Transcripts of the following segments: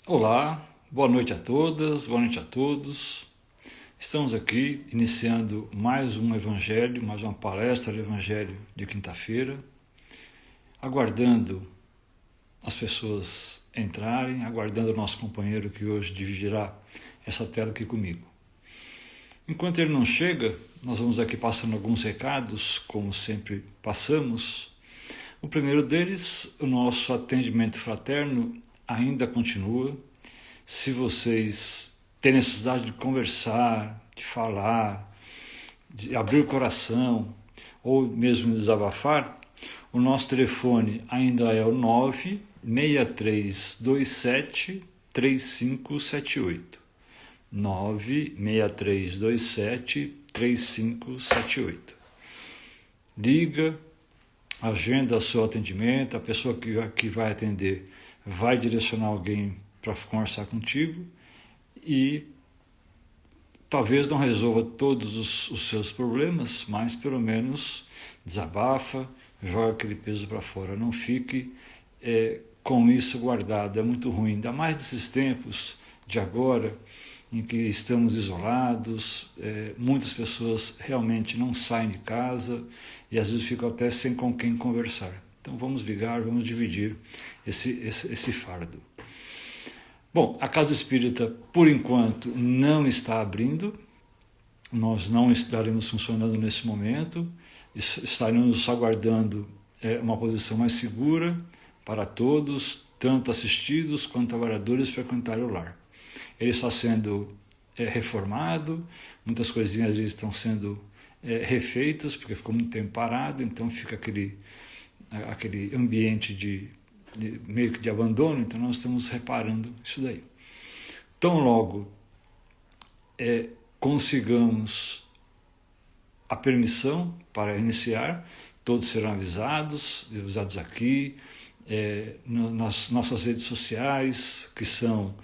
Olá, boa noite a todas, boa noite a todos. Estamos aqui iniciando mais um evangelho, mais uma palestra do evangelho de quinta-feira, aguardando as pessoas entrarem, aguardando o nosso companheiro que hoje dividirá essa tela aqui comigo. Enquanto ele não chega, nós vamos aqui passando alguns recados, como sempre passamos. O primeiro deles, o nosso atendimento fraterno ainda continua. Se vocês têm necessidade de conversar, de falar, de abrir o coração ou mesmo desabafar, o nosso telefone ainda é o 96327-3578. 96327-3578. Liga, agenda o seu atendimento, a pessoa que vai atender vai direcionar alguém para conversar contigo e talvez não resolva todos os seus problemas, mas pelo menos desabafa, joga aquele peso para fora. Não fique com isso guardado, é muito ruim, ainda mais nesses tempos de agora, em que estamos isolados, muitas pessoas realmente não saem de casa e às vezes ficam até sem com quem conversar. Então vamos ligar, vamos dividir esse fardo. Bom, a Casa Espírita, por enquanto, não está abrindo, nós não estaremos funcionando nesse momento, estaremos aguardando uma posição mais segura para todos, tanto assistidos quanto trabalhadores, frequentarem o lar. Ele está sendo reformado, muitas coisinhas estão sendo refeitas, porque ficou muito tempo parado, então fica aquele ambiente meio que de abandono, então nós estamos reparando isso daí. Tão logo consigamos a permissão para iniciar, todos serão avisados aqui, nas nossas redes sociais, que são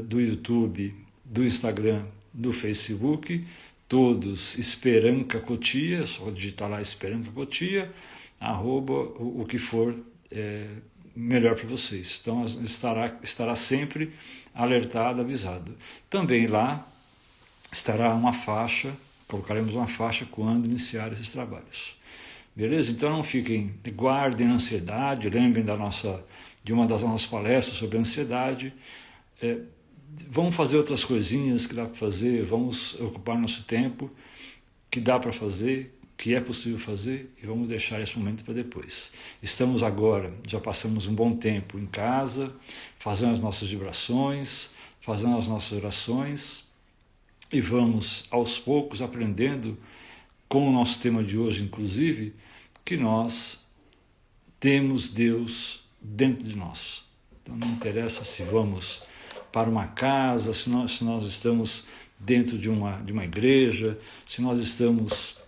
do YouTube, do Instagram, do Facebook, todos Esperanca Cotia, só digitar lá Esperanca Cotia, @ o que for melhor para vocês. Então estará sempre alertado, avisado. Também lá estará uma faixa, colocaremos uma faixa quando iniciar esses trabalhos. Beleza? Então não fiquem, guardem a ansiedade, lembrem de uma das nossas palestras sobre ansiedade. Vamos fazer outras coisinhas que dá para fazer, vamos ocupar nosso tempo, que dá para fazer, que é possível fazer, e vamos deixar esse momento para depois. Estamos agora, já passamos um bom tempo em casa, fazendo as nossas vibrações, fazendo as nossas orações, e vamos aos poucos aprendendo com o nosso tema de hoje, inclusive, que nós temos Deus dentro de nós. Então não interessa se vamos para uma casa, se nós estamos dentro de uma igreja, se nós estamos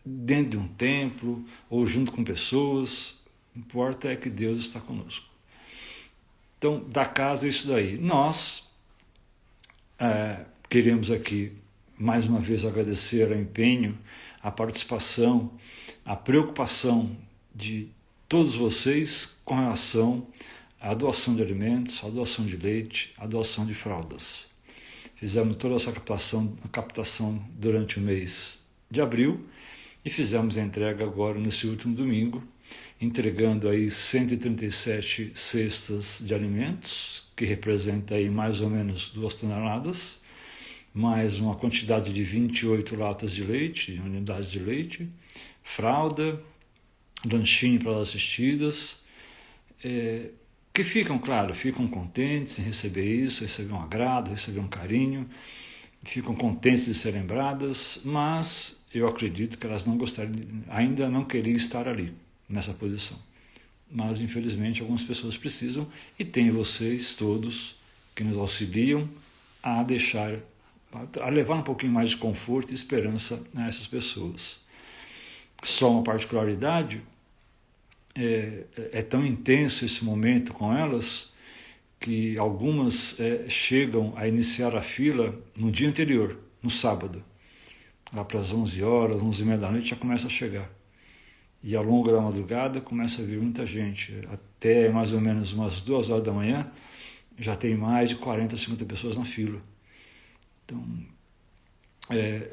dentro de um templo ou junto com pessoas, o que importa é que Deus está conosco. Então, da casa é isso daí. Nós queremos aqui, mais uma vez, agradecer o empenho, a participação, a preocupação de todos vocês com relação à doação de alimentos, à doação de leite, à doação de fraldas. Fizemos toda essa captação durante o mês de abril e fizemos a entrega agora nesse último domingo, entregando aí 137 cestas de alimentos, que representa aí mais ou menos 2 toneladas, mais uma quantidade de 28 latas de leite, de unidades de leite, fralda, lanchinho para as assistidas, que ficam contentes em receber isso, receber um agrado, receber um carinho, ficam contentes de ser lembradas, mas eu acredito que elas não gostariam, ainda não queriam estar ali, nessa posição. Mas, infelizmente, algumas pessoas precisam, e tem vocês todos que nos auxiliam a levar um pouquinho mais de conforto e esperança a essas pessoas. Só uma particularidade, é tão intenso esse momento com elas, que algumas chegam a iniciar a fila no dia anterior, no sábado. Lá para as 11 horas, 11h30 da noite já começa a chegar. E ao longo da madrugada começa a vir muita gente. Até mais ou menos umas 2 horas da manhã, já tem mais de 40, 50 pessoas na fila. Então,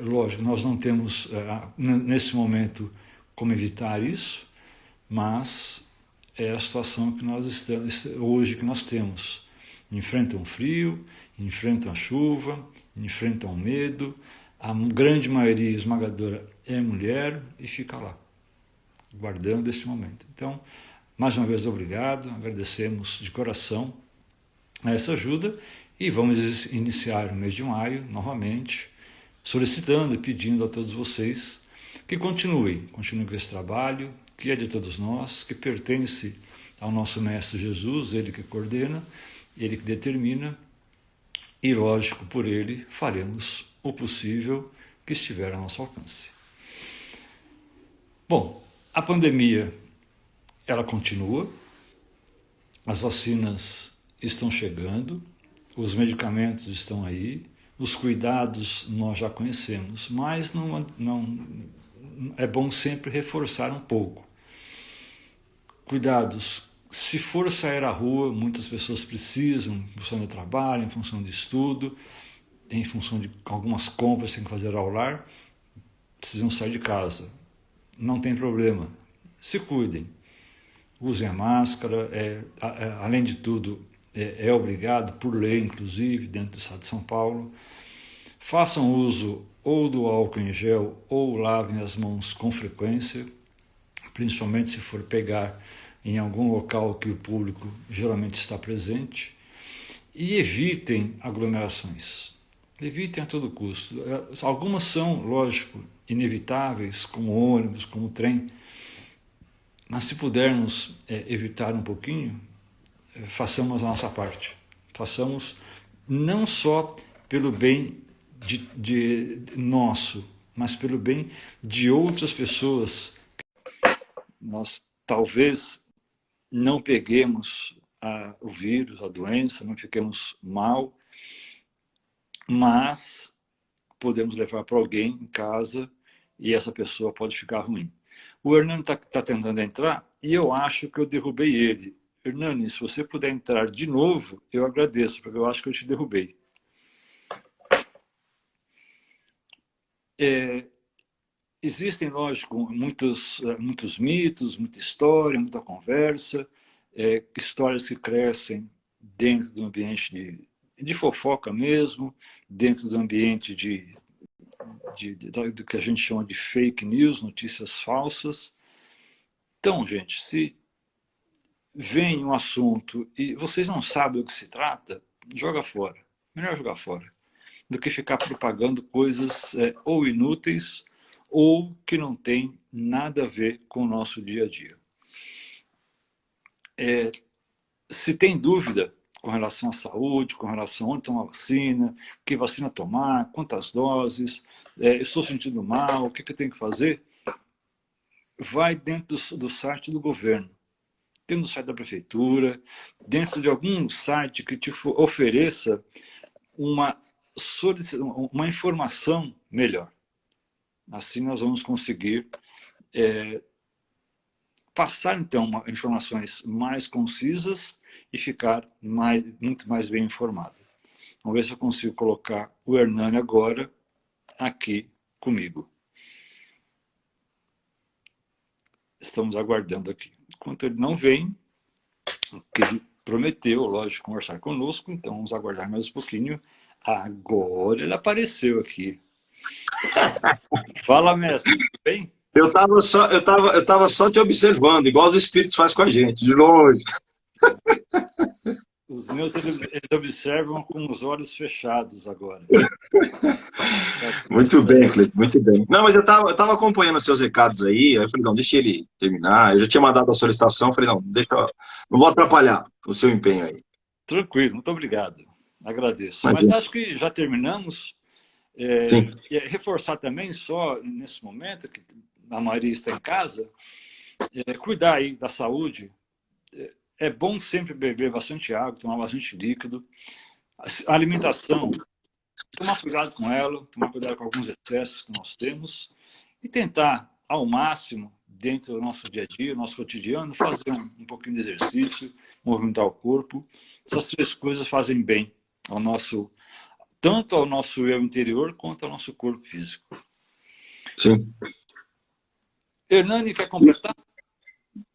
lógico, nós não temos, nesse momento, como evitar isso, mas é a situação que nós estamos, hoje que nós temos. Enfrentam o frio, enfrentam a chuva, enfrentam o medo, a grande maioria esmagadora é mulher e fica lá, guardando este momento. Então, mais uma vez, obrigado, agradecemos de coração essa ajuda e vamos iniciar o mês de maio novamente, solicitando e pedindo a todos vocês que continuem com esse trabalho, que é de todos nós, que pertence ao nosso Mestre Jesus, ele que coordena, ele que determina, e lógico, por ele faremos o possível que estiver ao nosso alcance. Bom, a pandemia, ela continua, as vacinas estão chegando, os medicamentos estão aí, os cuidados nós já conhecemos, mas não é bom sempre reforçar um pouco. Cuidados, se for sair à rua, muitas pessoas precisam, em função do trabalho, em função de estudo, em função de algumas compras que tem que fazer ao lar, precisam sair de casa. Não tem problema, se cuidem, usem a máscara, além de tudo, é obrigado, por lei inclusive, dentro do estado de São Paulo. Façam uso ou do álcool em gel ou lavem as mãos com frequência, principalmente se for pegar em algum local que o público geralmente está presente. E evitem aglomerações. Evitem a todo custo. Algumas são, lógico, inevitáveis, como ônibus, como trem, mas se pudermos evitar um pouquinho, façamos a nossa parte. Façamos não só pelo bem de nosso, mas pelo bem de outras pessoas. Nós talvez não peguemos o vírus, a doença, não fiquemos mal, mas podemos levar para alguém em casa e essa pessoa pode ficar ruim. O Hernani está tentando entrar e eu acho que eu derrubei ele. Hernani, se você puder entrar de novo, eu agradeço, porque eu acho que eu te derrubei. Existem, lógico, muitos mitos, muita história, muita conversa, histórias que crescem dentro do ambiente de fofoca mesmo, dentro do ambiente do que a gente chama de fake news, notícias falsas. Então, gente, se vem um assunto e vocês não sabem do que se trata, joga fora. Melhor jogar fora do que ficar propagando coisas ou inúteis ou que não tem nada a ver com o nosso dia a dia. Se tem dúvida com relação à saúde, com relação a onde tomar vacina, que vacina tomar, quantas doses, estou sentindo mal, o que eu tenho que fazer, vai dentro do site do governo, dentro do site da prefeitura, dentro de algum site que te ofereça uma informação melhor. Assim nós vamos conseguir passar, então, informações mais concisas e ficar muito mais bem informado. Vamos ver se eu consigo colocar o Hernani agora aqui comigo. Estamos aguardando aqui. Enquanto ele não vem, que ele prometeu, lógico, conversar conosco, então vamos aguardar mais um pouquinho. Agora ele apareceu aqui. Fala, mestre, tudo bem? Eu tava só te observando, igual os espíritos fazem com a gente, de longe. Os meus, eles observam com os olhos fechados agora. Muito bem, Cleiton, muito bem. Não, mas eu tava acompanhando os seus recados aí eu falei, não, deixa ele terminar. Eu já tinha mandado a solicitação, falei, não, não vou atrapalhar o seu empenho aí. Tranquilo, muito obrigado. Agradeço. Mas, Mas acho que já terminamos. sim. E reforçar também, só nesse momento, que a maioria está em casa, cuidar aí da saúde. É bom sempre beber bastante água, tomar bastante líquido. A alimentação, tomar cuidado com ela, tomar cuidado com alguns excessos que nós temos e tentar, ao máximo, dentro do nosso dia a dia, nosso cotidiano, fazer um pouquinho de exercício, movimentar o corpo. Essas três coisas fazem bem ao nosso, tanto ao nosso eu interior quanto ao nosso corpo físico. Sim. Hernani, quer completar?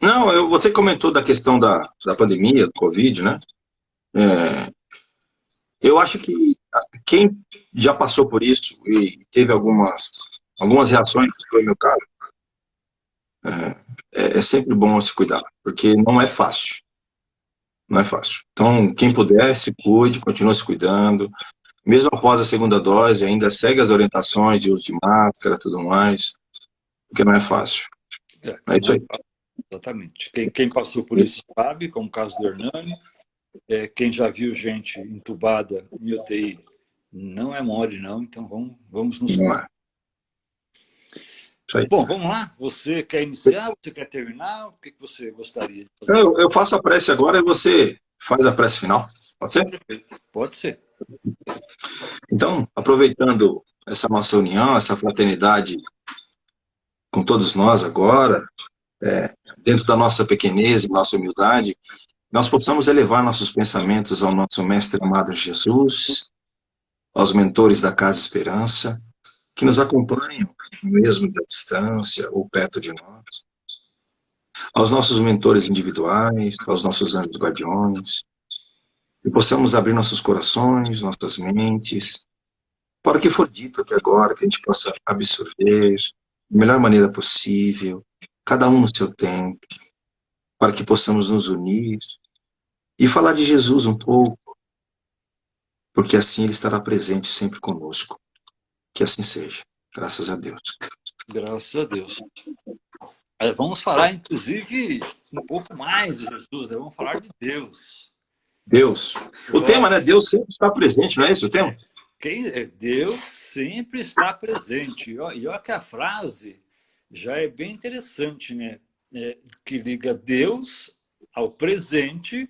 Não, você comentou da questão da pandemia, do Covid, né? Eu acho que quem já passou por isso e teve algumas reações, que foi o meu caso, é sempre bom se cuidar, porque não é fácil. Não é fácil. Então, quem puder, se cuide, continue se cuidando. Mesmo após a segunda dose, ainda segue as orientações de uso de máscara e tudo mais, porque não é fácil. É isso aí. Exatamente. Quem passou por isso sabe, como o caso do Hernani. Quem já viu gente entubada em UTI não é mole, não. Então vamos nos cuidar. Bom, vamos lá. Você quer iniciar? Você quer terminar? O que você gostaria de fazer? Eu faço a prece agora e você faz a prece final. Pode ser? Perfeito. Pode ser. Então, aproveitando essa nossa união, essa fraternidade com todos nós agora, dentro da nossa pequenez e nossa humildade, nós possamos elevar nossos pensamentos ao nosso Mestre amado Jesus, aos mentores da Casa Esperança, que nos acompanham, mesmo da distância ou perto de nós, aos nossos mentores individuais, aos nossos anjos guardiões, e possamos abrir nossos corações, nossas mentes, para o que for dito aqui agora, que a gente possa absorver da melhor maneira possível, cada um no seu tempo, para que possamos nos unir e falar de Jesus um pouco, porque assim Ele estará presente sempre conosco. Que assim seja. Graças a Deus. Graças a Deus. Vamos falar, inclusive, um pouco mais de Jesus, né? Vamos falar de Deus. Deus. O tema, né? Deus sempre está presente, não é esse o tema? Deus sempre está presente. E olha que a frase já é bem interessante, né? Que liga Deus ao presente,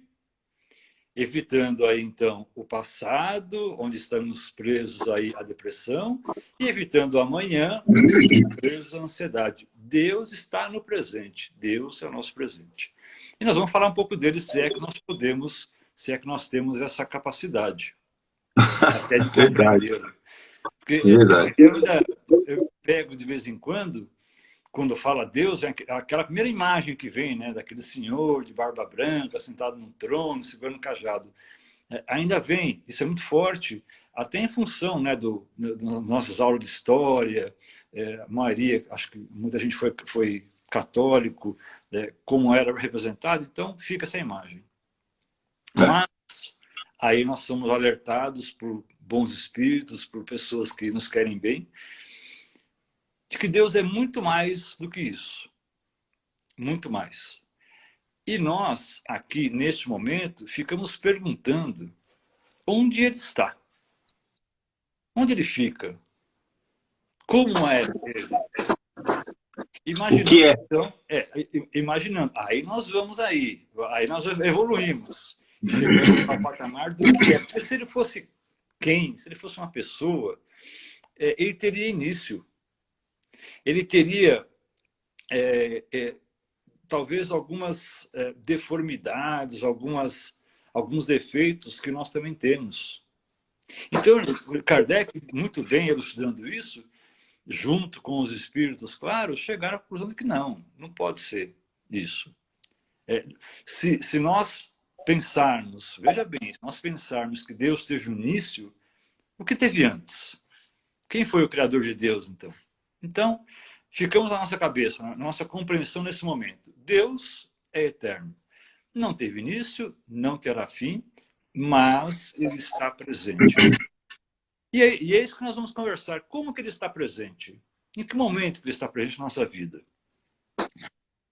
evitando aí, então, o passado, onde estamos presos aí à depressão, e evitando o amanhã, onde estamos presos à ansiedade. Deus está no presente. Deus é o nosso presente. E nós vamos falar um pouco dele, se é que nós podemos, se é que nós temos essa capacidade. Até de compreender. Porque eu pego de vez em quando fala Deus, é aquela primeira imagem que vem, né, daquele senhor de barba branca, sentado num trono, segurando um cajado. Ainda vem, isso é muito forte, até em função, né, das nossas aulas de história, a maioria, acho que muita gente foi católico, como era representado, então fica essa imagem. Mas aí nós somos alertados por bons espíritos, por pessoas que nos querem bem, de que Deus é muito mais do que isso. Muito mais. E nós, aqui, neste momento, ficamos perguntando onde Ele está. Onde Ele fica? Como é Ele? Imaginando, o que é? então, imaginando. Aí nós vamos aí nós evoluímos. Chegando ao patamar do que é. Porque se Ele fosse quem? Se Ele fosse uma pessoa, Ele teria início. Ele teria, talvez, algumas deformidades, alguns defeitos que nós também temos. Então, Kardec, muito bem elucidando isso, junto com os espíritos, claro, chegaram à conclusão de que não pode ser isso. Se nós pensarmos, veja bem, se nós pensarmos que Deus teve um início, o que teve antes? Quem foi o Criador de Deus, então? Então, ficamos na nossa cabeça, na nossa compreensão nesse momento. Deus é eterno. Não teve início, não terá fim, mas Ele está presente. E é isso que nós vamos conversar. Como que Ele está presente? Em que momento que Ele está presente na nossa vida?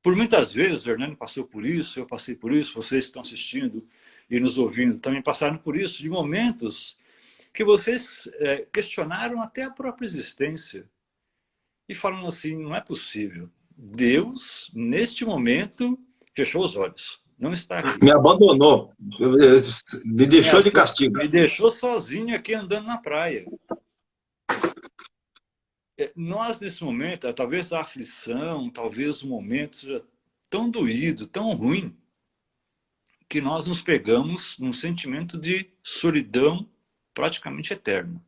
Por muitas vezes, o Hernani passou por isso, eu passei por isso, vocês que estão assistindo e nos ouvindo também passaram por isso, de momentos que vocês questionaram até a própria existência. E falando assim, não é possível. Deus, neste momento, fechou os olhos. Não está aqui. Me abandonou. Me deixou de castigo. Me deixou sozinho aqui andando na praia. nós, nesse momento, talvez a aflição, talvez o momento seja tão doído, tão ruim, que nós nos pegamos num sentimento de solidão praticamente eterna.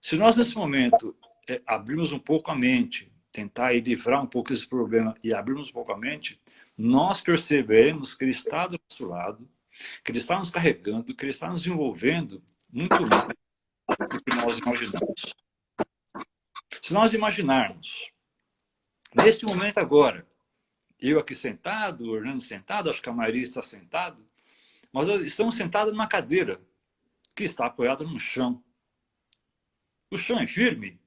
Se nós, nesse momento, abrirmos um pouco a mente, tentar livrar um pouco esse problema e abrirmos um pouco a mente, nós perceberemos que Ele está do nosso lado, que Ele está nos carregando, que Ele está nos envolvendo muito mais do que nós imaginamos. Se nós imaginarmos, neste momento agora, eu aqui sentado, o Orlando sentado, acho que a Maria está sentado, mas estamos sentados numa cadeira que está apoiada no chão. O chão é firme?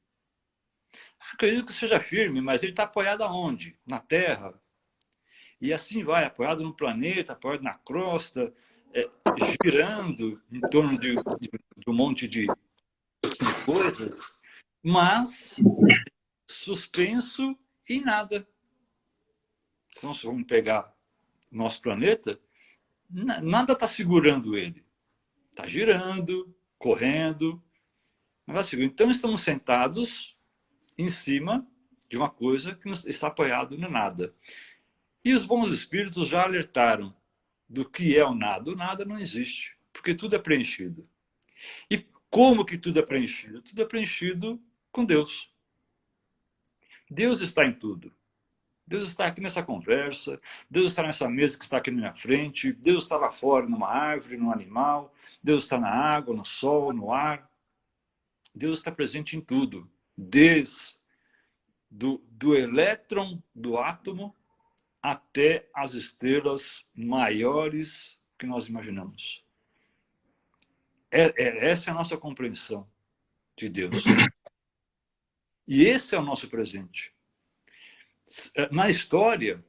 Acredito que seja firme, mas ele está apoiado aonde? Na terra. E assim vai, apoiado no planeta, apoiado na crosta, girando em torno de um monte de coisas, mas suspenso em nada. Se nós vamos pegar o nosso planeta, nada está segurando ele. Está girando, correndo. Então estamos sentados em cima de uma coisa que não está apoiado no nada. E os bons espíritos já alertaram do que é o nada. O nada não existe, porque tudo é preenchido. E como que tudo é preenchido? Tudo é preenchido com Deus. Deus está em tudo. Deus está aqui nessa conversa, Deus está nessa mesa que está aqui na minha frente, Deus está lá fora, numa árvore, num animal, Deus está na água, no sol, no ar. Deus está presente em tudo, desde do elétron do átomo até as estrelas maiores que nós imaginamos. Essa é a nossa compreensão de Deus. E esse é o nosso presente. Na história,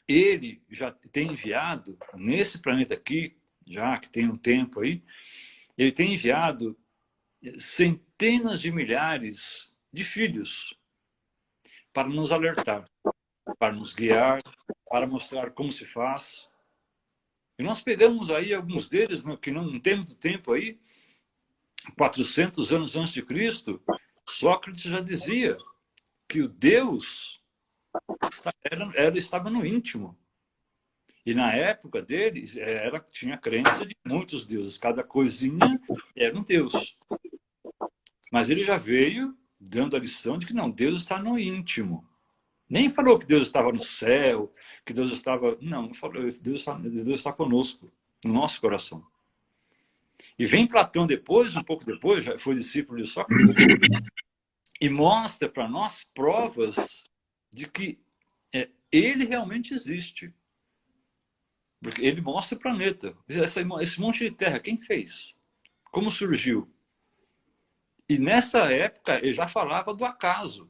ele já tem enviado, nesse planeta aqui, já que tem um tempo aí, ele tem enviado centenas de milhares de filhos para nos alertar, para nos guiar, para mostrar como se faz. E nós pegamos aí alguns deles, que não tem muito tempo aí, 400 anos antes de Cristo, Sócrates já dizia que o Deus estava no íntimo. E na época dele, tinha a crença de muitos deuses. Cada coisinha era um deus. Mas ele já veio dando a lição de que não, Deus está no íntimo. Nem falou que Deus estava no céu, que Deus estava... Não falou. Deus está conosco, no nosso coração. E vem Platão depois, um pouco depois, já foi discípulo de Sócrates, e mostra para nós provas de que ele realmente existe. Porque ele mostra o planeta. Esse monte de terra, quem fez? Como surgiu? E nessa época ele já falava do acaso.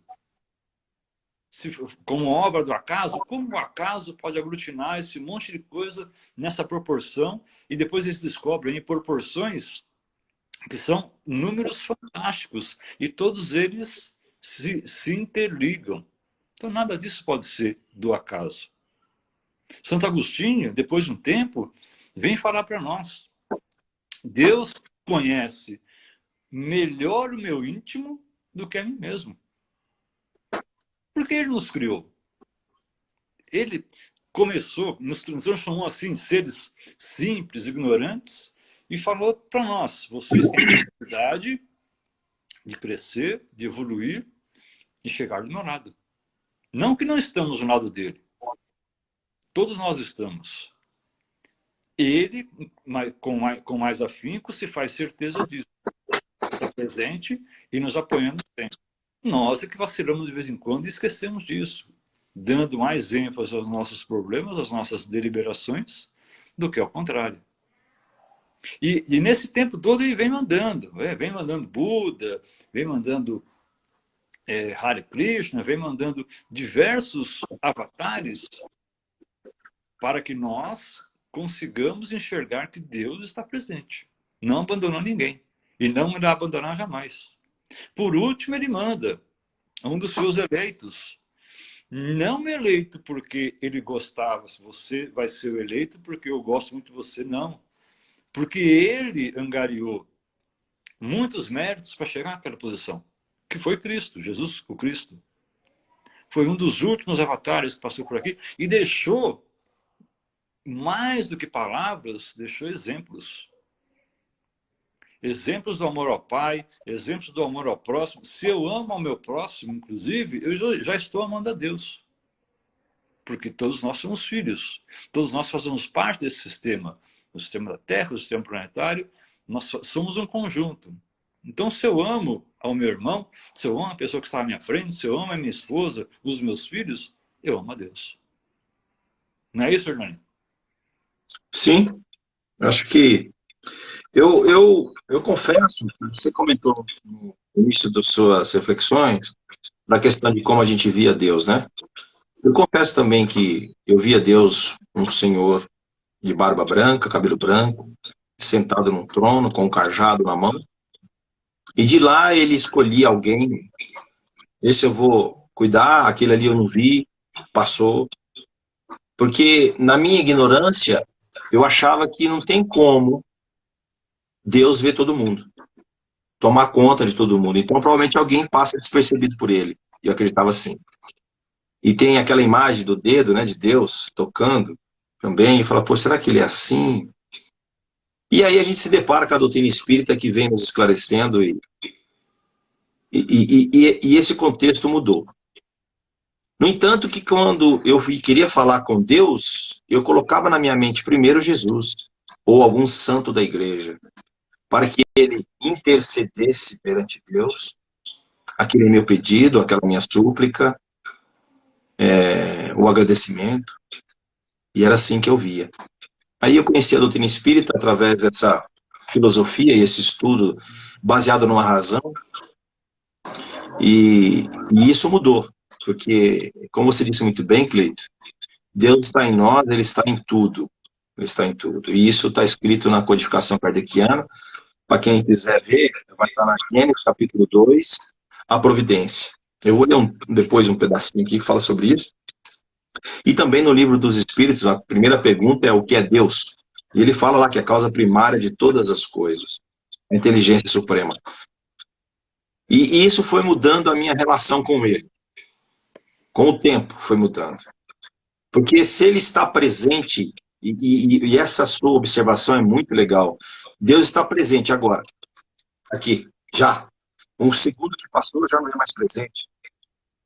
Como obra do acaso, como o acaso pode aglutinar esse monte de coisa nessa proporção, e depois eles descobrem proporções que são números fantásticos, e todos eles se interligam. Então nada disso pode ser do acaso. Santo Agostinho, depois de um tempo, vem falar para nós. Deus conhece melhor o meu íntimo do que a mim mesmo. Porque ele nos criou. Ele começou, nos transformou assim, seres simples, ignorantes, e falou para nós, vocês têm a necessidade de crescer, de evoluir e chegar do meu lado. Não que não estamos no lado dele. Todos nós estamos. Ele, com mais afinco, se faz certeza disso. Está presente e nos apoiando sempre. Nós é que vacilamos de vez em quando e esquecemos disso, dando mais ênfase aos nossos problemas, às nossas deliberações, do que ao contrário. E nesse tempo todo ele vem mandando Buda, vem mandando Hare Krishna, vem mandando diversos avatares para que nós consigamos enxergar que Deus está presente. Não abandonou ninguém. E não irá abandonar jamais. Por último, ele manda um dos seus eleitos. Não eleito porque ele gostava, se você vai ser o eleito porque eu gosto muito de você, não. Porque ele angariou muitos méritos para chegar àquela posição. que foi Cristo, Jesus o Cristo. Foi um dos últimos avatares que passou por aqui e deixou, mais do que palavras, deixou exemplos. Exemplos do amor ao Pai, exemplos do amor ao próximo. Se eu amo ao meu próximo, inclusive, eu já estou amando a Deus. Porque todos nós somos filhos. Todos nós fazemos parte desse sistema. O sistema da Terra, o sistema planetário. Nós somos um conjunto. Então, se eu amo ao meu irmão, se eu amo a pessoa que está à minha frente, se eu amo a minha esposa, os meus filhos, eu amo a Deus. Não é isso, Hernani? Sim, acho que eu confesso, você comentou no início das suas reflexões, da questão de como a gente via Deus, né? Eu confesso também que eu via Deus, um senhor de barba branca, cabelo branco, sentado num trono, com um cajado na mão, e de lá ele escolhia alguém, esse eu vou cuidar, aquele ali eu não vi, passou, porque na minha ignorância, eu achava que não tem como Deus ver todo mundo, tomar conta de todo mundo. Então, provavelmente alguém passa despercebido por ele. E eu acreditava assim. E tem aquela imagem do dedo, né, de Deus tocando também, e fala, pô, será que ele é assim? E aí a gente se depara com a doutrina espírita que vem nos esclarecendo e esse contexto mudou. No entanto, que quando eu queria falar com Deus, eu colocava na minha mente primeiro Jesus, ou algum santo da igreja, para que ele intercedesse perante Deus, aquele meu pedido, aquela minha súplica, o agradecimento, e era assim que eu via. Aí eu conheci a doutrina espírita através dessa filosofia e esse estudo baseado numa razão, e isso mudou, porque, como você disse muito bem, Cleito, Deus está em nós, Ele está em tudo, Ele está em tudo, e isso está escrito na codificação kardeciana. Para quem quiser ver, vai estar na Gênesis, capítulo 2, a providência. Eu vou ler depois um pedacinho aqui que fala sobre isso. E também no livro dos Espíritos, a primeira pergunta é o que é Deus? E ele fala lá que é a causa primária de todas as coisas, a inteligência suprema. E isso foi mudando a minha relação com ele. Com o tempo foi mudando. Porque se ele está presente, e essa sua observação é muito legal, Deus está presente agora, aqui, já. Um segundo que passou já não é mais presente.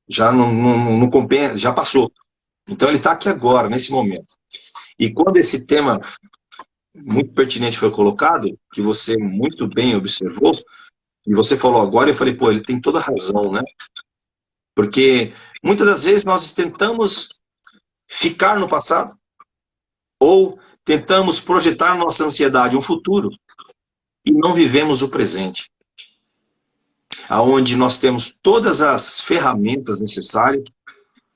Já não compensa, já passou. Então ele está aqui agora, nesse momento. E quando esse tema muito pertinente foi colocado, que você muito bem observou, e você falou agora, eu falei, pô, ele tem toda a razão, né? Porque muitas das vezes nós tentamos ficar no passado, ou tentamos projetar nossa ansiedade um futuro, e não vivemos o presente. Onde nós temos todas as ferramentas necessárias,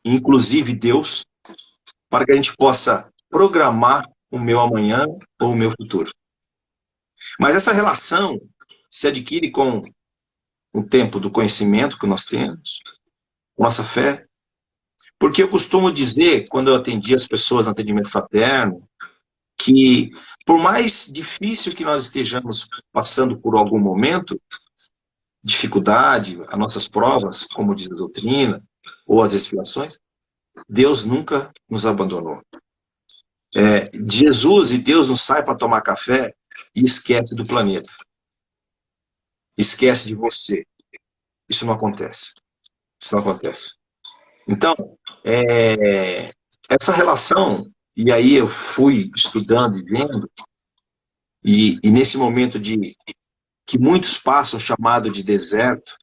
inclusive Deus, para que a gente possa programar o meu amanhã ou o meu futuro. Mas essa relação se adquire com o tempo do conhecimento que nós temos, nossa fé. Porque eu costumo dizer, quando eu atendi as pessoas no atendimento fraterno, que por mais difícil que nós estejamos passando por algum momento, dificuldade, as nossas provas, como diz a doutrina, ou as expiações, Deus nunca nos abandonou. Jesus e Deus não saem para tomar café e esquece do planeta. Esquece de você. Isso não acontece. Isso não acontece. Então, essa relação, e aí eu fui estudando e vendo, e nesse momento que muitos passam chamado de deserto,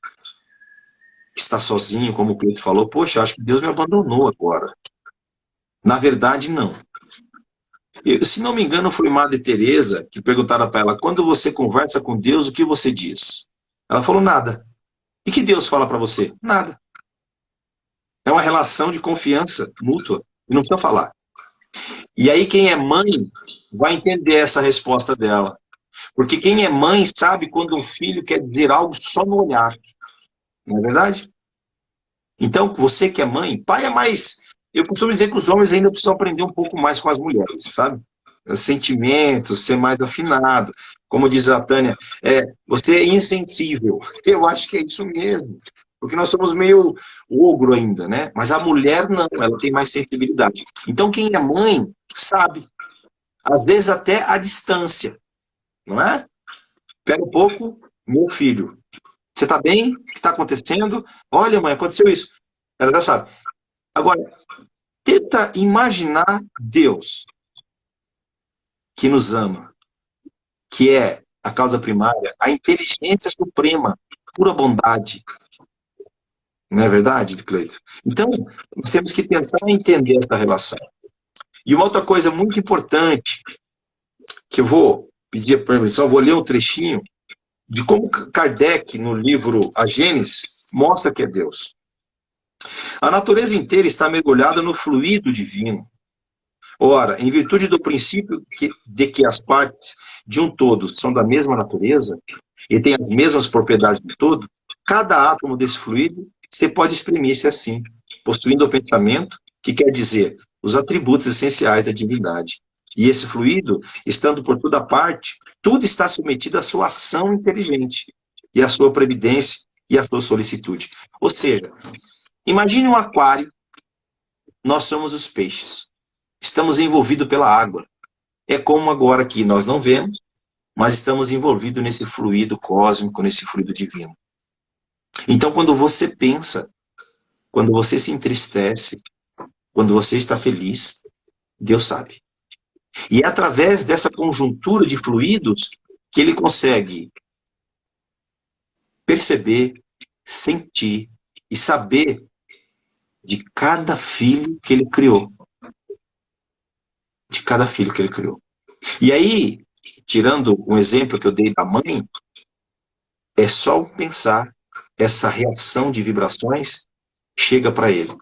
que está sozinho, como o Pedro falou, poxa, acho que Deus me abandonou agora. Na verdade, não. Se não me engano, foi Madre Teresa que perguntaram para ela, quando você conversa com Deus, o que você diz? Ela falou, nada. E que Deus fala para você? Nada. É uma relação de confiança mútua, e não precisa falar. E aí quem é mãe vai entender essa resposta dela. Porque quem é mãe sabe quando um filho quer dizer algo só no olhar. Não é verdade? Então, você que é mãe, pai é mais... Eu costumo dizer que os homens ainda precisam aprender um pouco mais com as mulheres, sabe? sentimentos, ser mais afinado. Como diz a Tânia, você é insensível. Eu acho que é isso mesmo. Porque nós somos meio ogro ainda, né? Mas a mulher não, ela tem mais sensibilidade. Então, quem é mãe sabe. Às vezes até à distância, não é? Espera um pouco, meu filho. Você está bem? O que está acontecendo? Olha, mãe, aconteceu isso. Ela já sabe. Agora, tenta imaginar Deus que nos ama, que é a causa primária, a inteligência suprema, pura bondade. Não é verdade, Cleito? Então, nós temos que tentar entender essa relação. E uma outra coisa muito importante, que eu vou pedir permissão, vou ler um trechinho, de como Kardec, no livro A Gênesis, mostra que é Deus. A natureza inteira está mergulhada no fluido divino. Ora, em virtude do princípio de que as partes de um todo são da mesma natureza e têm as mesmas propriedades do todo, cada átomo desse fluido você pode exprimir-se assim, possuindo o pensamento, que quer dizer os atributos essenciais da divindade. E esse fluido, estando por toda parte, tudo está submetido à sua ação inteligente, e à sua previdência, e à sua solicitude. Ou seja, imagine um aquário, nós somos os peixes. Estamos envolvidos pela água. É como agora que nós não vemos, mas estamos envolvidos nesse fluido cósmico, nesse fluido divino. Então, quando você pensa, quando você se entristece, quando você está feliz, Deus sabe. E é através dessa conjuntura de fluidos que ele consegue perceber, sentir e saber de cada filho que ele criou. De cada filho que ele criou. E aí, tirando um exemplo que eu dei da mãe, é só pensar, essa reação de vibrações chega para ele.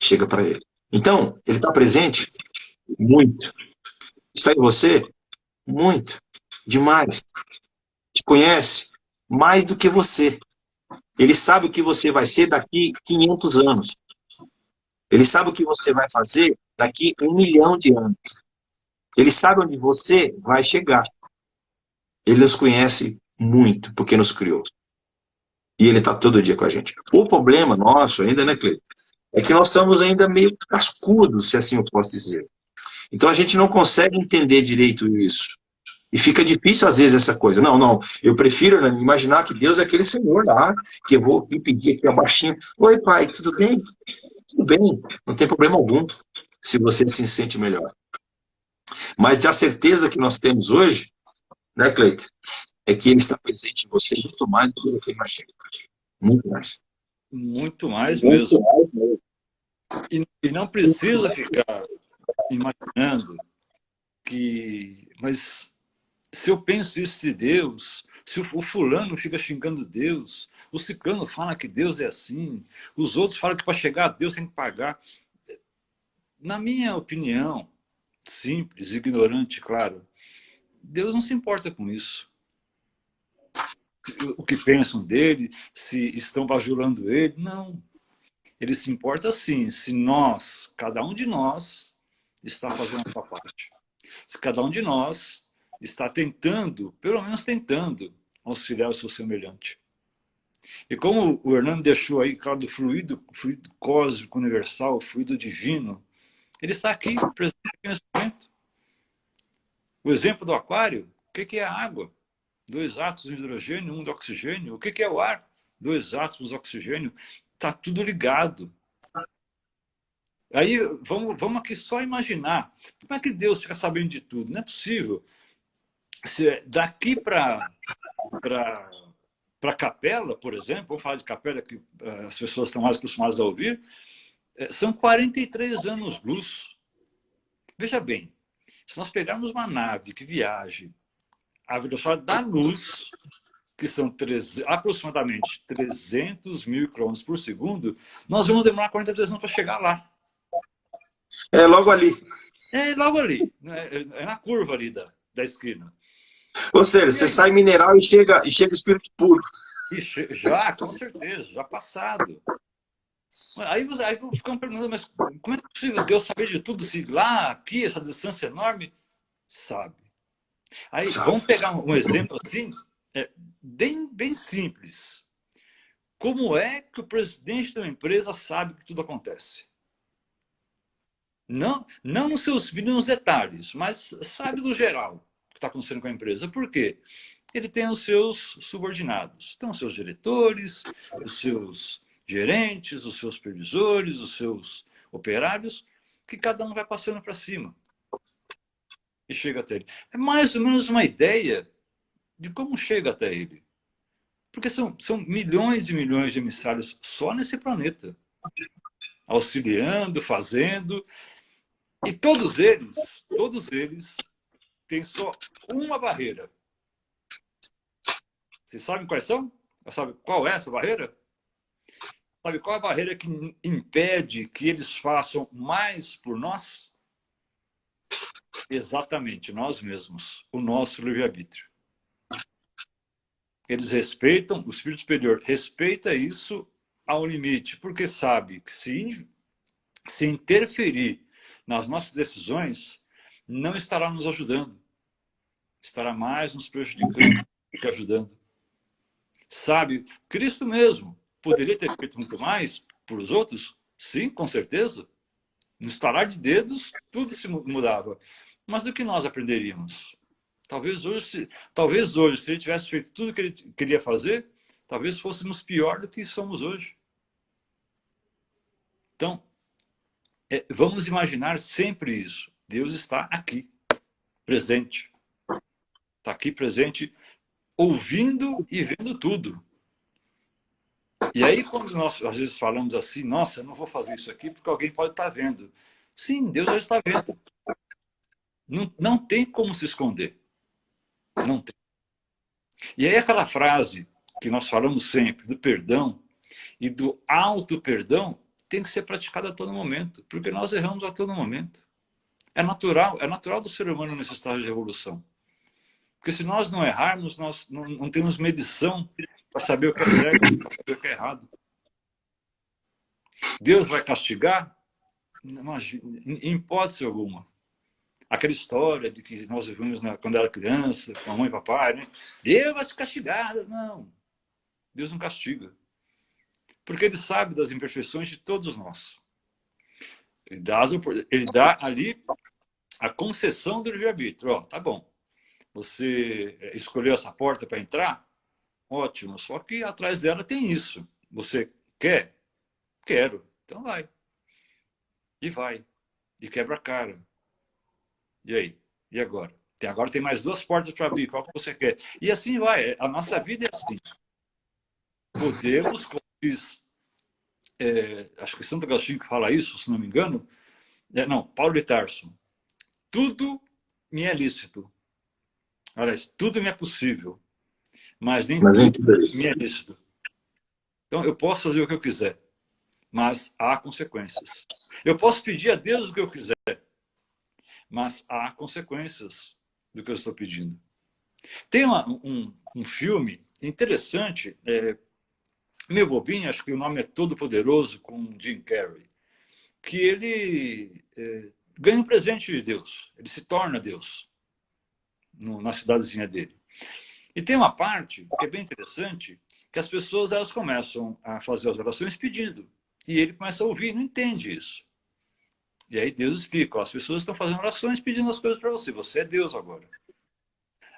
Chega para ele. Então, ele está presente? Muito. Está em você? Muito. Demais. Te conhece? Mais do que você. Ele sabe o que você vai ser daqui 500 anos. Ele sabe o que você vai fazer daqui 1 milhão de anos. Ele sabe onde você vai chegar. Ele nos conhece muito, porque nos criou. E ele está todo dia com a gente. O problema nosso ainda, né, Cleiton? É que nós somos ainda meio cascudos, se assim eu posso dizer. Então a gente não consegue entender direito isso. E fica difícil às vezes essa coisa. Não, eu prefiro imaginar que Deus é aquele Senhor lá, que eu vou impedir aqui abaixinho. Oi, pai, tudo bem? Tudo bem, não tem problema algum, se você se sente melhor. Mas a certeza que nós temos hoje, né, Cleiton, é que ele está presente em você muito mais do que você imagina. Muito mais. Muito mais mesmo. E não precisa ficar imaginando que... Mas se eu penso isso de Deus, se o fulano fica xingando Deus, o ciclano fala que Deus é assim, os outros falam que para chegar a Deus tem que pagar. Na minha opinião, simples, ignorante, claro, Deus não se importa com isso. O que pensam dele, se estão bajulando ele, não. Ele se importa sim, se nós, cada um de nós, está fazendo a sua parte. Se cada um de nós está tentando, pelo menos tentando, auxiliar o seu semelhante. E como o Hernando deixou aí, claro, do fluido cósmico universal, o fluido divino, ele está aqui, presente nesse momento. O exemplo do aquário, o que é a água? 2 átomos de hidrogênio, 1 de oxigênio. O que é o ar? 2 átomos de oxigênio. Está tudo ligado. Aí, vamos aqui só imaginar. Como é que Deus fica sabendo de tudo? Não é possível. Daqui para a capela, por exemplo, vamos falar de capela que as pessoas estão mais acostumadas a ouvir, são 43 anos-luz. Veja bem, se nós pegarmos uma nave que viaje a velocidade da luz, que são aproximadamente 300 mil quilômetros por segundo, nós vamos demorar 43 anos para chegar lá. É logo ali. É logo ali, é na curva ali da esquina. Ou seja, você sai mineral e chega espírito puro. Já, com certeza, já passado. Aí ficamos perguntando, mas como é possível Deus saber de tudo se lá, aqui, essa distância enorme? Sabe. Aí, Sabe? vamos pegar um exemplo assim, bem simples. Como é que o presidente de uma empresa sabe que tudo acontece? Não nos seus mínimos detalhes, mas sabe do geral o que está acontecendo com a empresa. Por quê? Ele tem os seus subordinados. Então, os seus diretores, os seus gerentes, os seus supervisores, os seus operários, que cada um vai passando para cima e chega até ele. É mais ou menos uma ideia de como chega até ele. Porque são milhões e milhões de emissários só nesse planeta, auxiliando, fazendo, e todos eles têm só uma barreira. Vocês sabem quais são? Sabe qual é essa barreira? Sabe qual é a barreira que impede que eles façam mais por nós? Exatamente, nós mesmos, o nosso livre-arbítrio. Eles respeitam, o Espírito Superior respeita isso ao limite, porque sabe que se interferir nas nossas decisões, não estará nos ajudando. Estará mais nos prejudicando do que ajudando. Sabe, Cristo mesmo poderia ter feito muito mais por os outros? Sim, com certeza. No estalar de dedos, tudo se mudava. Mas o que nós aprenderíamos? Talvez hoje, se ele tivesse feito tudo o que ele queria fazer, talvez fôssemos pior do que somos hoje. Então, vamos imaginar sempre isso. Deus está aqui, presente. Está aqui presente, ouvindo e vendo tudo. E aí, quando nós às vezes falamos assim, nossa, eu não vou fazer isso aqui porque alguém pode estar vendo. Sim, Deus já está vendo. Não tem como se esconder. Não tem. E aí aquela frase que nós falamos sempre do perdão e do auto-perdão tem que ser praticada a todo momento, porque nós erramos a todo momento. É natural do ser humano nesse estágio de evolução. Porque se nós não errarmos, nós não temos medição para saber o que é certo e para saber o que é errado. Deus vai castigar? Imagina, em hipótese alguma. Aquela história de que nós vivemos quando era criança, com a mãe e papai, né? Deus vai te castigar. Não, Deus não castiga. Porque ele sabe das imperfeições de todos nós. Ele dá ali a concessão do livre-arbítrio. Ó, tá bom, você escolheu essa porta para entrar? Ótimo, só que atrás dela tem isso. Você quer? Quero. Então vai. E vai. E quebra a cara. E aí? E agora? Agora tem mais 2 portas para abrir. Qual que você quer? E assim vai. A nossa vida é assim. Podemos, como diz, acho que Santo Agostinho que fala isso, se não me engano. Não, Paulo de Tarso. Tudo me é lícito. Aliás, tudo me é possível. Mas nem tudo me é lícito. Então, eu posso fazer o que eu quiser. Mas há consequências. Eu posso pedir a Deus o que eu quiser. Mas há consequências do que eu estou pedindo. Tem um filme interessante, meio bobinho, acho que o nome é Todo Poderoso, com Jim Carrey, que ele ganha um presente de Deus, ele se torna Deus na cidadezinha dele. E tem uma parte que é bem interessante, que as pessoas elas começam a fazer as orações pedindo, e ele começa a ouvir, não entende isso. E aí Deus explica, ó, as pessoas estão fazendo orações pedindo as coisas para você, você é Deus agora.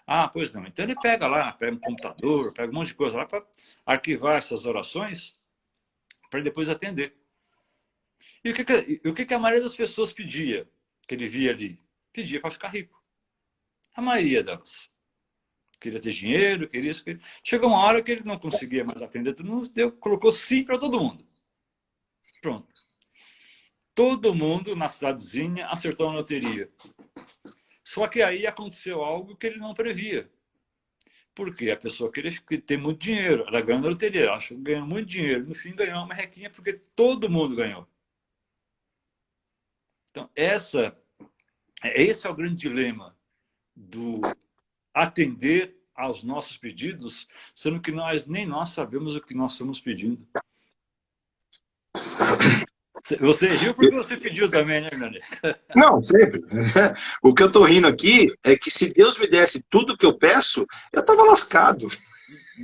Ah, pois não. Então ele pega um computador, pega um monte de coisa lá para arquivar essas orações para depois atender. E o que a maioria das pessoas pedia, que ele via ali? Pedia para ficar rico. A maioria delas. Queria ter dinheiro, queria isso. Chegou uma hora que ele não conseguia mais atender todo mundo, colocou sim para todo mundo. Pronto. Todo mundo na cidadezinha acertou a loteria. Só que aí aconteceu algo que ele não previa. Porque a pessoa queria ter muito dinheiro. Ela ganhou na loteria, ela achou que ganhou muito dinheiro. No fim, ganhou uma requinha porque todo mundo ganhou. Então, esse é o grande dilema do atender aos nossos pedidos, sendo que nem nós sabemos o que nós estamos pedindo. Você riu porque você pediu também, né, Hernani? Não, sempre. O que eu tô rindo aqui é que se Deus me desse tudo que eu peço, eu tava lascado.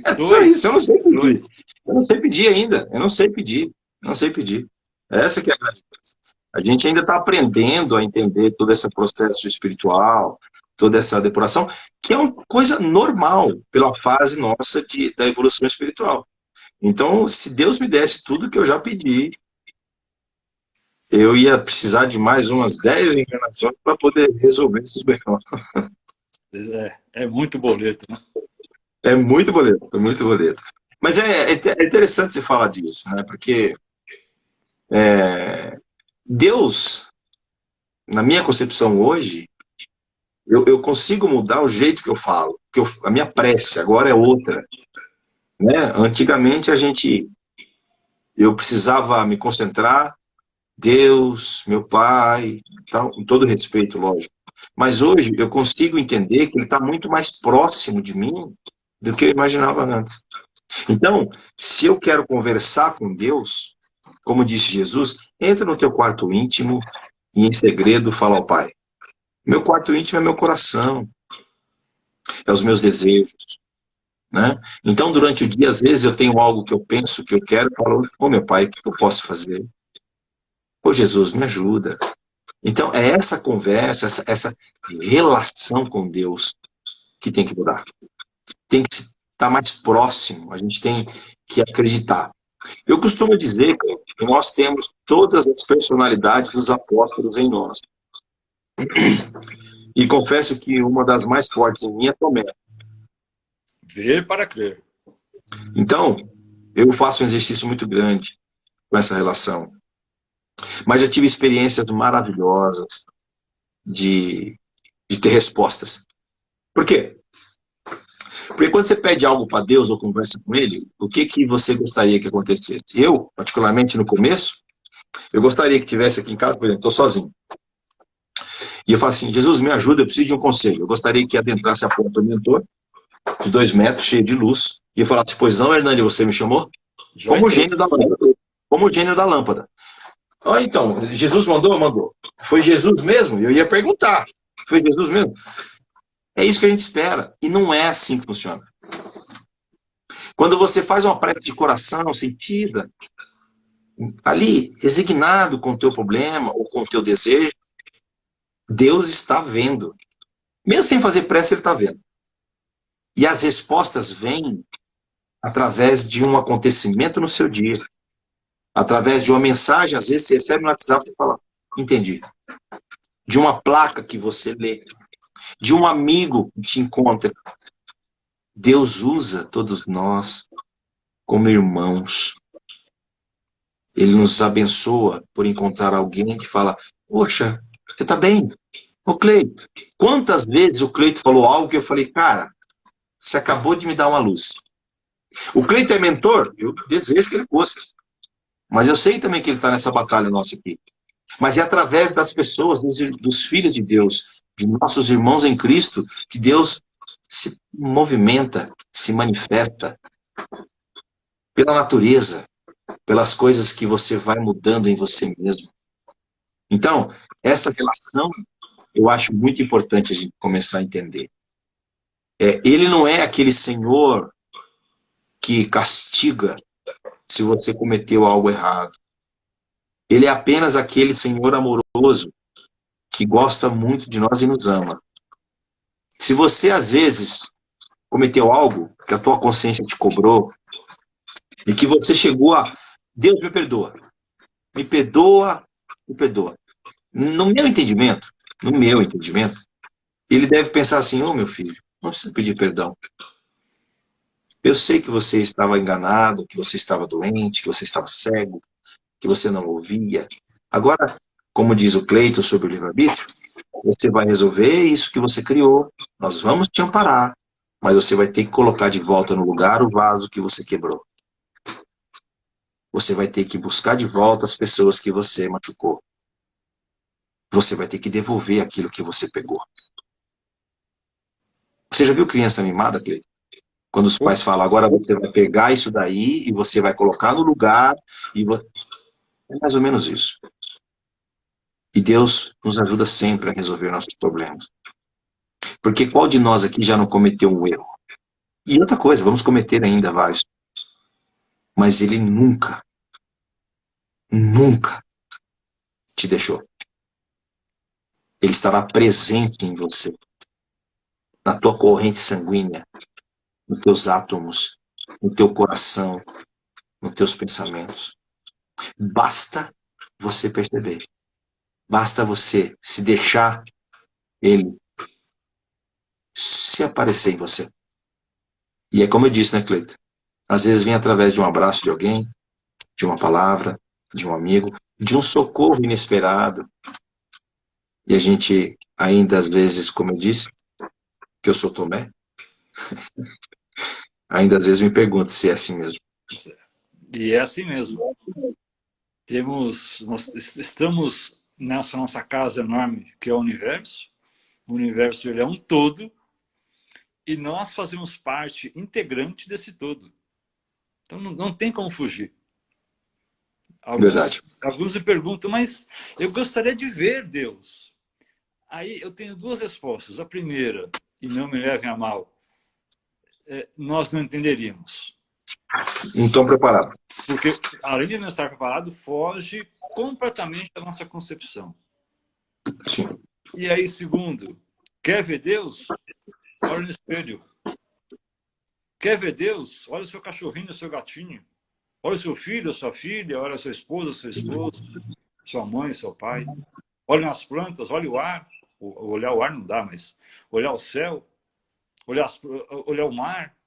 É só isso, eu não Dois. sei pedir. Dois. Eu não sei pedir ainda. Eu não sei pedir. Não sei pedir. Essa que é a grande coisa. A gente ainda está aprendendo a entender todo esse processo espiritual, toda essa depuração, que é uma coisa normal pela fase nossa da evolução espiritual. Então, se Deus me desse tudo que eu já pedi, eu ia precisar de mais umas 10 encarnações para poder resolver esses BO. É muito boleto, né? É muito boleto, é muito boleto. Mas é interessante você falar disso, né? Porque Deus, na minha concepção hoje, eu consigo mudar o jeito que eu falo. A minha prece agora é outra. Né? Antigamente eu precisava me concentrar, Deus, meu Pai, tal, com todo respeito, lógico. Mas hoje eu consigo entender que Ele está muito mais próximo de mim do que eu imaginava antes. Então, se eu quero conversar com Deus, como disse Jesus, entra no teu quarto íntimo e em segredo fala ao Pai. Meu quarto íntimo é meu coração, é os meus desejos, né? Então, durante o dia, às vezes eu tenho algo que eu penso, que eu quero, e falo, ô meu Pai, o que eu posso fazer? Ô Jesus, me ajuda. Então, é essa conversa, essa relação com Deus que tem que mudar. Tem que estar mais próximo, a gente tem que acreditar. Eu costumo dizer que nós temos todas as personalidades dos apóstolos em nós. E confesso que uma das mais fortes em mim é Tomé. Ver para crer. Então, eu faço um exercício muito grande com essa relação. Mas já tive experiências maravilhosas de ter respostas. Por quê? Porque quando você pede algo para Deus ou conversa com Ele, o que você gostaria que acontecesse? Eu, particularmente no começo, eu gostaria que tivesse aqui em casa, por exemplo, estou sozinho. E eu falo assim, Jesus, me ajuda, eu preciso de um conselho. Eu gostaria que adentrasse a porta do mentor, de 2 metros, cheio de luz, e eu falasse, pois não, Hernani, você me chamou? Já Como o entendi. gênio da lâmpada. Como o gênio da lâmpada. Ah, então, Jesus mandou? Mandou. Foi Jesus mesmo? Eu ia perguntar. Foi Jesus mesmo? É isso que a gente espera. E não é assim que funciona. Quando você faz uma prece de coração sentida, ali, resignado com o teu problema ou com o teu desejo, Deus está vendo. Mesmo sem fazer prece, Ele está vendo. E as respostas vêm através de um acontecimento no seu dia. Através de uma mensagem, às vezes você recebe no WhatsApp e fala, entendi. De uma placa que você lê. De um amigo que te encontra. Deus usa todos nós como irmãos. Ele nos abençoa por encontrar alguém que fala, poxa, você está bem? Ô Cleito, quantas vezes o Cleito falou algo que eu falei, cara, você acabou de me dar uma luz. O Cleito é mentor? Eu desejo que ele fosse. Mas eu sei também que ele está nessa batalha nossa aqui. Mas é através das pessoas, dos filhos de Deus, de nossos irmãos em Cristo, que Deus se movimenta, se manifesta pela natureza, pelas coisas que você vai mudando em você mesmo. Então, essa relação, eu acho muito importante a gente começar a entender. Ele não é aquele Senhor que castiga se você cometeu algo errado. Ele é apenas aquele Senhor amoroso que gosta muito de nós e nos ama. Se você, às vezes, cometeu algo que a tua consciência te cobrou e que você chegou a Deus me perdoa, me perdoa, me perdoa. No meu entendimento, ele deve pensar assim, ô meu filho, não precisa pedir perdão. Eu sei que você estava enganado, que você estava doente, que você estava cego, que você não ouvia. Agora, como diz o Cleito sobre o livre-arbítrio, você vai resolver isso que você criou, nós vamos te amparar, mas você vai ter que colocar de volta no lugar o vaso que você quebrou. Você vai ter que buscar de volta as pessoas que você machucou. Você vai ter que devolver aquilo que você pegou. Você já viu criança mimada, Cleito? Quando os pais falam, agora você vai pegar isso daí e você vai colocar no lugar. É mais ou menos isso. E Deus nos ajuda sempre a resolver nossos problemas. Porque qual de nós aqui já não cometeu um erro? E outra coisa, vamos cometer ainda vários. Mas Ele nunca, nunca te deixou. Ele estará presente em você, na tua corrente sanguínea, nos teus átomos, no teu coração, nos teus pensamentos. Basta você perceber. Basta você se deixar Ele se aparecer em você. E é como eu disse, né, Cleito? Às vezes vem através de um abraço de alguém, de uma palavra, de um amigo, de um socorro inesperado. E a gente ainda, às vezes, como eu disse, que eu sou Tomé, ainda às vezes me pergunto se é assim mesmo. E é assim mesmo. Nós estamos nessa nossa casa enorme que é o universo. O universo ele é um todo e nós fazemos parte integrante desse todo. Então não tem como fugir. Verdade. Alguns me perguntam, mas eu gostaria de ver Deus. Aí eu tenho duas respostas. A primeira, e não me levem a mal, nós não entenderíamos. Não estão preparados. Porque, além de não estar preparado, foge completamente da nossa concepção. Sim. E aí, segundo, quer ver Deus? Olha no espelho. Quer ver Deus? Olha o seu cachorrinho, o seu gatinho. Olha o seu filho, a sua filha, olha a sua esposa, seu esposo, sua mãe, seu pai. Olha as plantas, olha o ar. Olhar o ar não dá, mas olhar o céu, olhar o mar.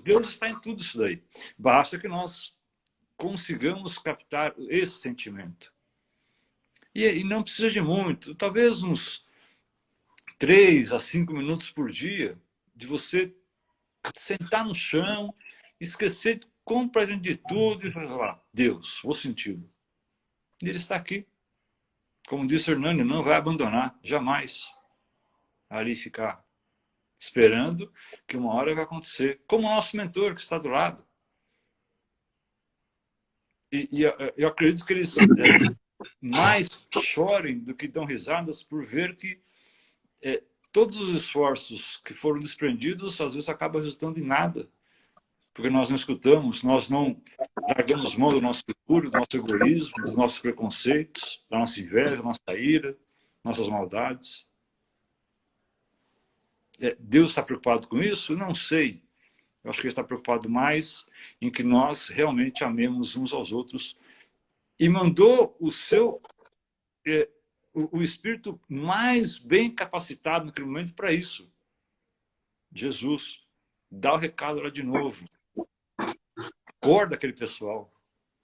Deus está em tudo isso daí. Basta que nós consigamos captar esse sentimento. E não precisa de muito, talvez uns 3 a 5 minutos por dia, de você sentar no chão, esquecer completamente de tudo e falar, Deus, vou senti-lo. E ele está aqui. Como disse Hernani, não vai abandonar, jamais. Ali ficar esperando que uma hora vai acontecer. Como o nosso mentor que está do lado. E eu acredito que eles mais chorem do que dão risadas por ver que todos os esforços que foram desprendidos às vezes acabam resultando em nada. Porque nós não escutamos, nós não largamos mão do nosso orgulho, do nosso egoísmo, dos nossos preconceitos, da nossa inveja, da nossa ira, nossas maldades. Deus está preocupado com isso? Não sei. Eu acho que Ele está preocupado mais em que nós realmente amemos uns aos outros e mandou o Espírito mais bem capacitado naquele momento para isso. Jesus. Dá o recado lá de novo. Acorda aquele pessoal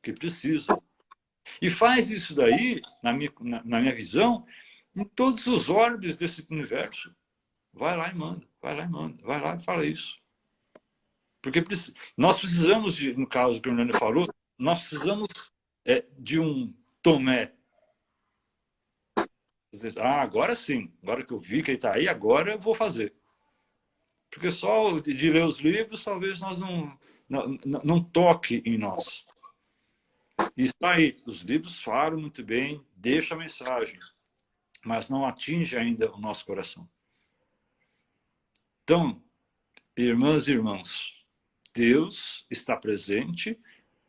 que precisa. E faz isso daí, na minha visão, em todos os orbes desse universo. Vai lá e manda, vai lá e manda, vai lá e fala isso. Porque nós precisamos, no caso que o Hernani falou, nós precisamos de um Tomé. Agora sim, agora que eu vi que ele está aí, agora eu vou fazer. Porque só de ler os livros, talvez nós não toque em nós. E está aí, os livros falam muito bem, deixam a mensagem, mas não atinge ainda o nosso coração. Então, irmãs e irmãos, Deus está presente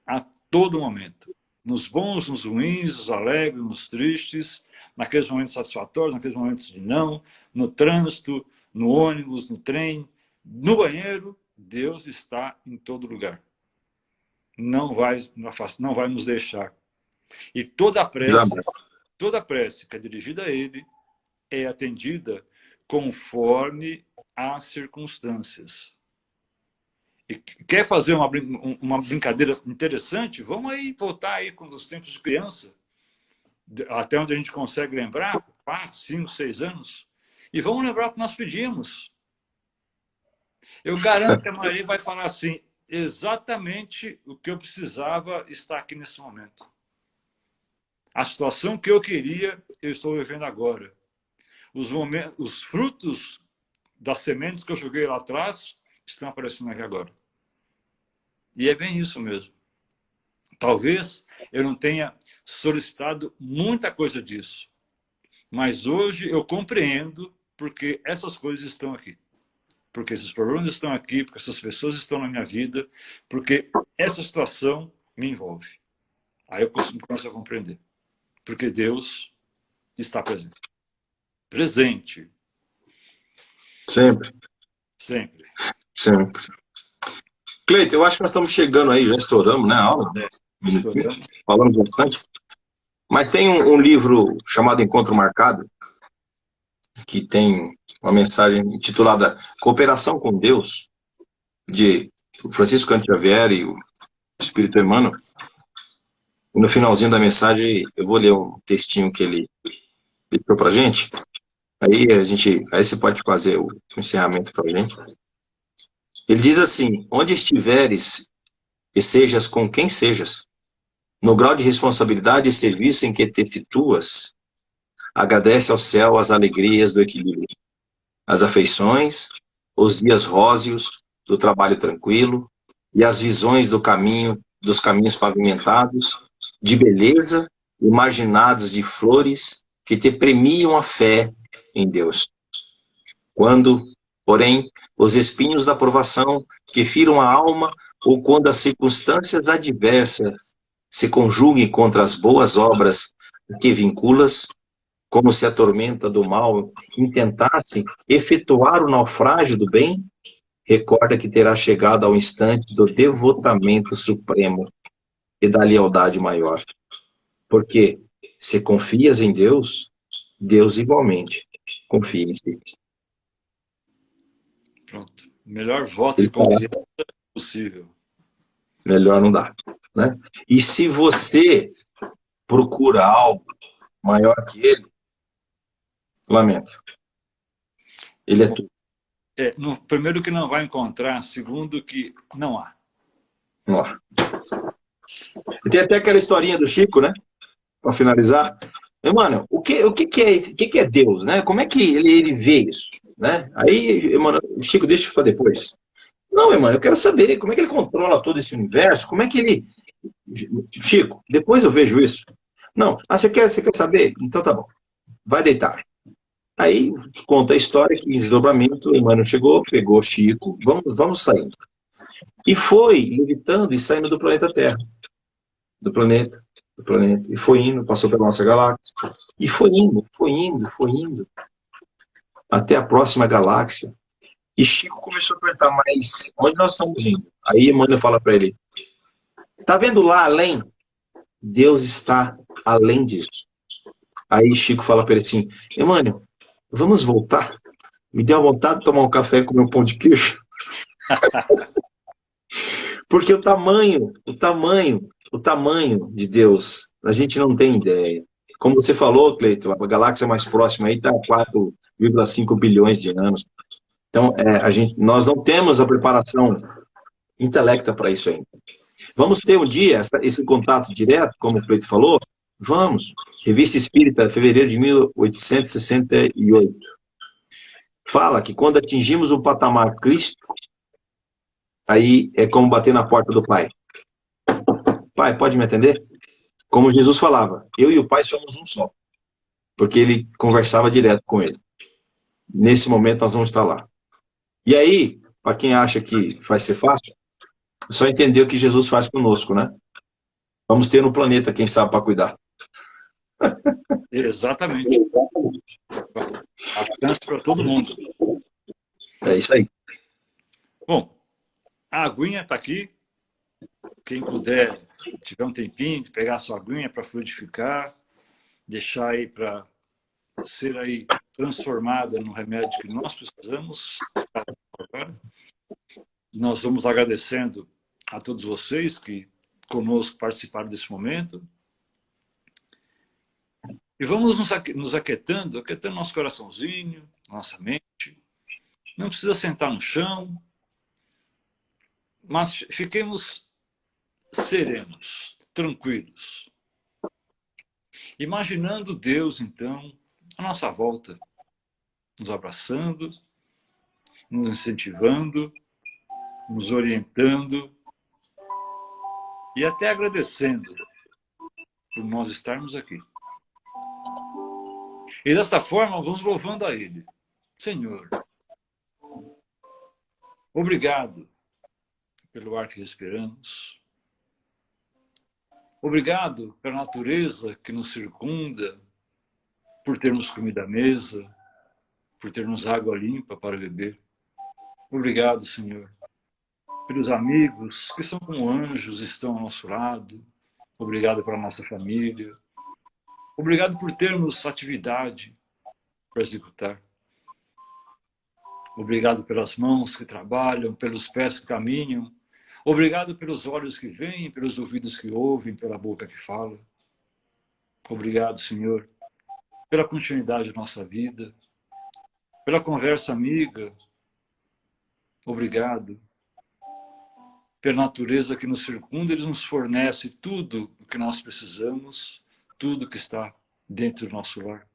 a todo momento. Nos bons, nos ruins, nos alegres, nos tristes, naqueles momentos satisfatórios, naqueles momentos de não, no trânsito, no ônibus, no trem, no banheiro, Deus está em todo lugar. Não vai nos deixar. E toda prece que é dirigida a Ele é atendida conforme as circunstâncias. E quer fazer uma brincadeira interessante? Vamos aí voltar aí com os tempos de criança, até onde a gente consegue lembrar, 4, 5, 6 anos, e vamos lembrar o que nós pedimos. Eu garanto que a Maria vai falar assim, exatamente o que eu precisava está aqui nesse momento. A situação que eu queria, eu estou vivendo agora. Os frutos das sementes que eu joguei lá atrás estão aparecendo aqui agora. E é bem isso mesmo. Talvez eu não tenha solicitado muita coisa disso. Mas hoje eu compreendo porque essas coisas estão aqui. Porque esses problemas estão aqui, porque essas pessoas estão na minha vida, porque essa situação me envolve. Aí eu começo a compreender. Porque Deus está presente. Presente. Sempre, Sempre. sempre. Cleiton, eu acho que nós estamos chegando aí, já estouramos, né, a aula? Estouramos. Falamos bastante. Mas tem um livro chamado Encontro Marcado, que tem uma mensagem intitulada Cooperação com Deus, de Francisco Cândido Xavier e o Espírito Emmanuel. E no finalzinho da mensagem, eu vou ler um textinho que ele deixou pra gente. Aí você pode fazer o encerramento pra gente. Ele diz assim: onde estiveres e sejas com quem sejas, no grau de responsabilidade e serviço em que te situas, agradece ao céu as alegrias do equilíbrio, as afeições, os dias róseos do trabalho tranquilo e as visões do caminho, dos caminhos pavimentados, de beleza, imaginados de flores que te premiam a fé em Deus. Quando, porém, os espinhos da provação que firam a alma ou quando as circunstâncias adversas se conjuguem contra as boas obras que vinculas, como se a tormenta do mal intentasse efetuar o naufrágio do bem, recorda que terá chegado ao instante do devotamento supremo e da lealdade maior. Porque, se confias em Deus, Deus igualmente confia em ti. Pronto. Melhor voto Ele de confiança possível. melhor não dá, né? E se você procura algo maior que ele, lamento. Ele é tudo. Primeiro que não vai encontrar, segundo que não há. Ó. E tem até aquela historinha do Chico, né? Para finalizar. Mano, o que é Deus, né? Como é que ele vê isso, né? Aí, mano, Chico, deixa isso para depois. Não, mano, eu quero saber como é que ele controla todo esse universo, como é que ele... Chico, depois eu vejo isso. Não, você quer saber? Então tá bom, vai deitar. Aí conta a história que em desdobramento, o Emmanuel chegou, pegou o Chico, vamos saindo. E foi levitando e saindo do planeta Terra. Do planeta. E foi indo, passou pela nossa galáxia. E foi indo. Até a próxima galáxia. E Chico começou a perguntar, mas onde nós estamos indo? Aí Emmanuel fala para ele, tá vendo lá além? Deus está além disso. Aí Chico fala para ele assim, Emmanuel, vamos voltar? Me deu vontade de tomar um café e comer um pão de queijo. Porque o tamanho de Deus, a gente não tem ideia. Como você falou, Cleiton, a galáxia mais próxima aí está a 4,5 bilhões de anos. Então, nós não temos a preparação intelecta para isso ainda. Vamos ter um dia esse contato direto, como o Cleiton falou? Vamos. Revista Espírita, fevereiro de 1868. Fala que quando atingimos o patamar Cristo, aí é como bater na porta do Pai. Pai, pode me atender? Como Jesus falava, eu e o Pai somos um só. Porque ele conversava direto com ele. Nesse momento nós vamos estar lá. E aí, para quem acha que vai ser fácil, é só entender o que Jesus faz conosco, né? Vamos ter no planeta, quem sabe, para cuidar. Exatamente. Alcance para todo mundo. É isso aí. Bom, a aguinha está aqui. Quem puder, tiver um tempinho, de pegar a sua aguinha para fluidificar, deixar aí para ser aí transformada no remédio que nós precisamos agora. Nós vamos agradecendo a todos vocês que conosco participaram desse momento. E vamos nos aquietando nosso coraçãozinho, nossa mente. Não precisa sentar no chão, mas fiquemos serenos, tranquilos. Imaginando Deus, então, à nossa volta, nos abraçando, nos incentivando, nos orientando e até agradecendo por nós estarmos aqui. E dessa forma, vamos louvando a Ele. Senhor, obrigado pelo ar que respiramos. Obrigado pela natureza que nos circunda, por termos comida à mesa, por termos água limpa para beber. Obrigado, Senhor, pelos amigos que são como anjos, estão ao nosso lado. Obrigado pela nossa família. Obrigado por termos atividade para executar. Obrigado pelas mãos que trabalham, pelos pés que caminham. Obrigado pelos olhos que veem, pelos ouvidos que ouvem, pela boca que fala. Obrigado, Senhor, pela continuidade da nossa vida, pela conversa amiga. Obrigado pela natureza que nos circunda, Ele nos fornece tudo o que nós precisamos, tudo que está dentro do nosso lar.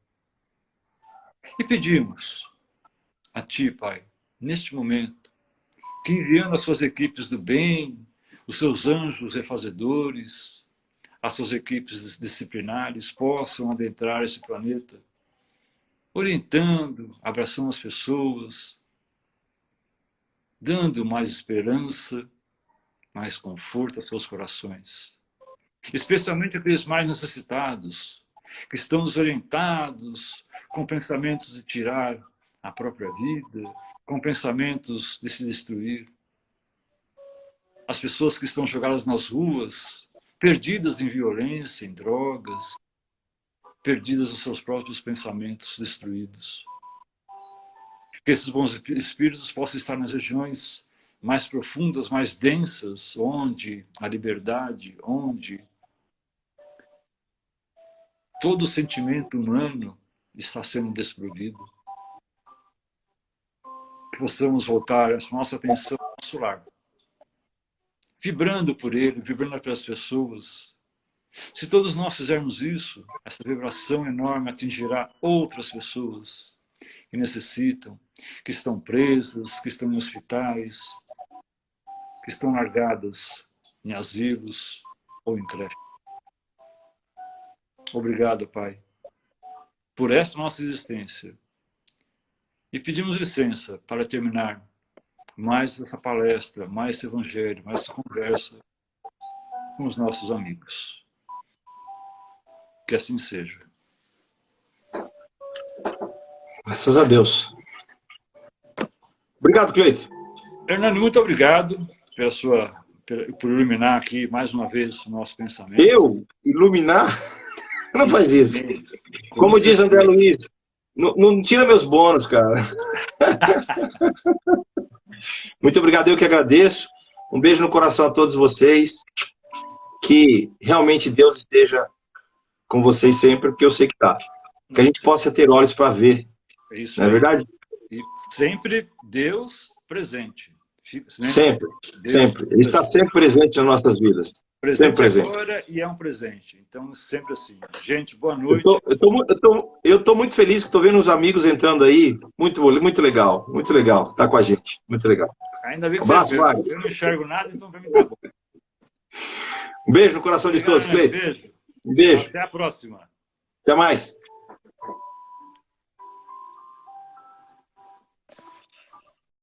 E pedimos a Ti, Pai, neste momento, que enviando as suas equipes do bem, os seus anjos refazedores, as suas equipes disciplinares possam adentrar esse planeta, orientando, abraçando as pessoas, dando mais esperança, mais conforto aos seus corações. Especialmente aqueles mais necessitados, que estão desorientados, com pensamentos de tirar a própria vida, com pensamentos de se destruir. As pessoas que estão jogadas nas ruas, perdidas em violência, em drogas, perdidas nos seus próprios pensamentos destruídos. Que esses bons espíritos possam estar nas regiões mais profundas, mais densas, onde a liberdade, onde todo o sentimento humano está sendo desprovido. Que possamos voltar a nossa atenção ao nosso lar, vibrando por ele, vibrando pelas pessoas. Se todos nós fizermos isso, essa vibração enorme atingirá outras pessoas que necessitam, que estão presas, que estão em hospitais, que estão largadas em asilos ou em creche. Obrigado, Pai, por essa nossa existência. E pedimos licença para terminar mais essa palestra, mais esse evangelho, mais essa conversa com os nossos amigos. Que assim seja. Graças a Deus. Obrigado, Cleito. Hernani, muito obrigado por iluminar aqui mais uma vez o nosso pensamento. Eu? Iluminar? Não faz isso. Como diz André Luiz, não tira meus bônus, cara. Muito obrigado, eu que agradeço. Um beijo no coração a todos vocês. Que realmente Deus esteja com vocês sempre, porque eu sei que está. Que a gente possa ter olhos para ver. Isso não é verdade? E sempre Deus presente. Sempre, Deus sempre. Ele está sempre presente nas nossas vidas. Presente sempre presente. Agora e é um presente. Então, sempre assim. Gente, boa noite. Eu tô muito feliz que estou vendo os amigos entrando aí. Muito legal. Muito legal. Tá com a gente. Muito legal. Ainda bem que abraço, você Wagner. Eu não enxergo nada, então para mim tá bom. Um beijo no coração de todos, Cleito. Beijo. Um beijo. Até a próxima. Até mais.